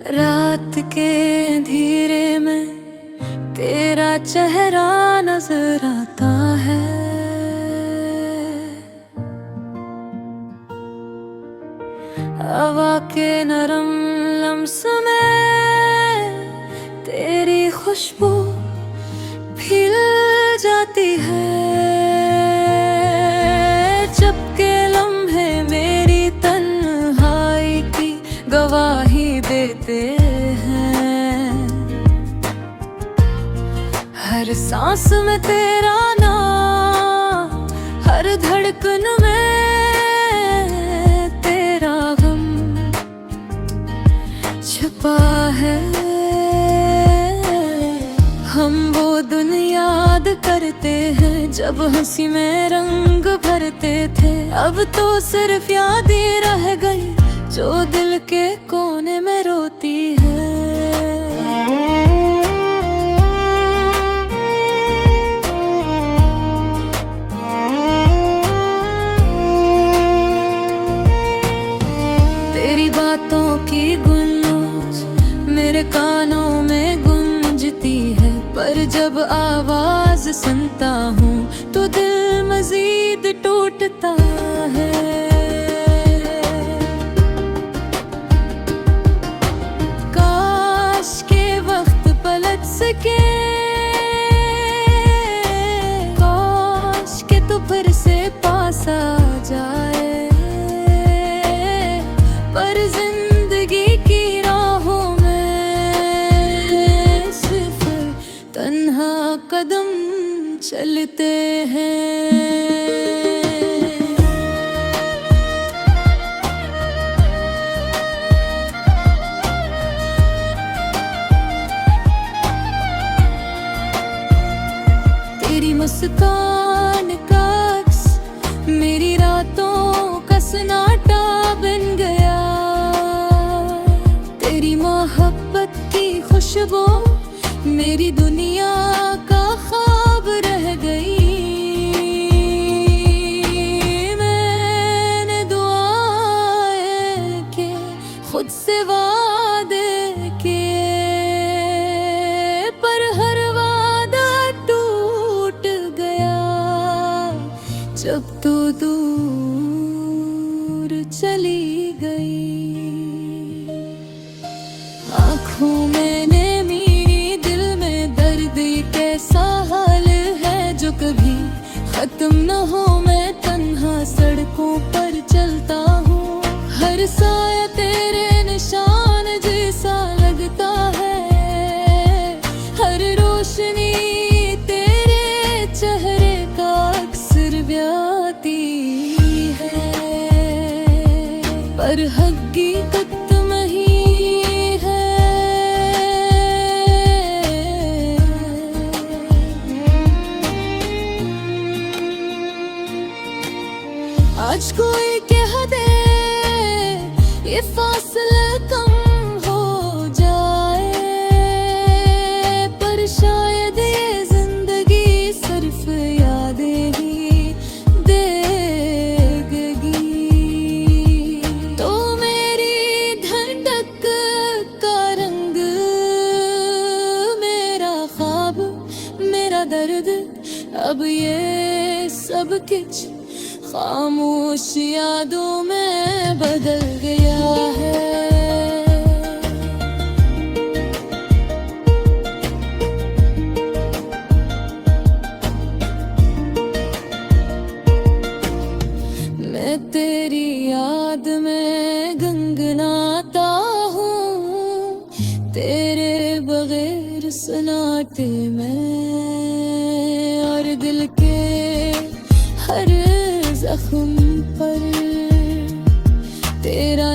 रात के अंधेरे में तेरा चेहरा नजर आता है। हवा के नरम लम्स में तेरी खुशबू खिल जाती है। जब के लम्हे मेरी तन्हाई की गवाही देते हैं। हर सांस में तेरा नाम, हर धड़कन में तेरा गम छुपा है। हम वो दिन याद करते हैं जब हंसी में रंग भरते थे। अब तो सिर्फ याद ही रह गई जो दिल के कोने में रोती है। तेरी बातों की गुंज मेरे कानों में गूंजती है, पर जब आवाज सुनता हूँ तो दिल मजीद टूटता है। काश के वक्त पलट सके, काश के तू फिर से पास आ जाए, पर जिंदगी की राहों में सिर्फ तन्हा कदम चलते हैं। तेरी मुस्कान का अक्स मेरी रातों का सन्नाटा बन गया। तेरी मोहब्बत की खुशबू मेरी दुनिया का ख्वाब रह गई। मैंने दुआएं की, खुद से वादे किए, पर हर वादा टूट गया जब तू दूर चली गई। आँखों मैंने मेरी दिल में दर्द कैसा हाल है जो कभी खत्म न हो। मैं तन्हा सड़कों पर चलता हूँ, हर साया तेरे निशान जैसा लगता है। हर रोशनी तेरे चेहरे का अक्सर ब्याती है, पर हकीकत आज कोई कह दे ये फासला कम हो जाए, पर शायद ये जिंदगी सिर्फ यादें ही देगी। तो मेरी धड़क का रंग, मेरा ख्वाब, मेरा दर्द, अब ये सब कुछ खामोश यादों में बदल गया है। मैं तेरी याद में गनगनाता हूँ, तेरे बगैर सन्नाटे में, और दिल के हर जख्म पर तेरा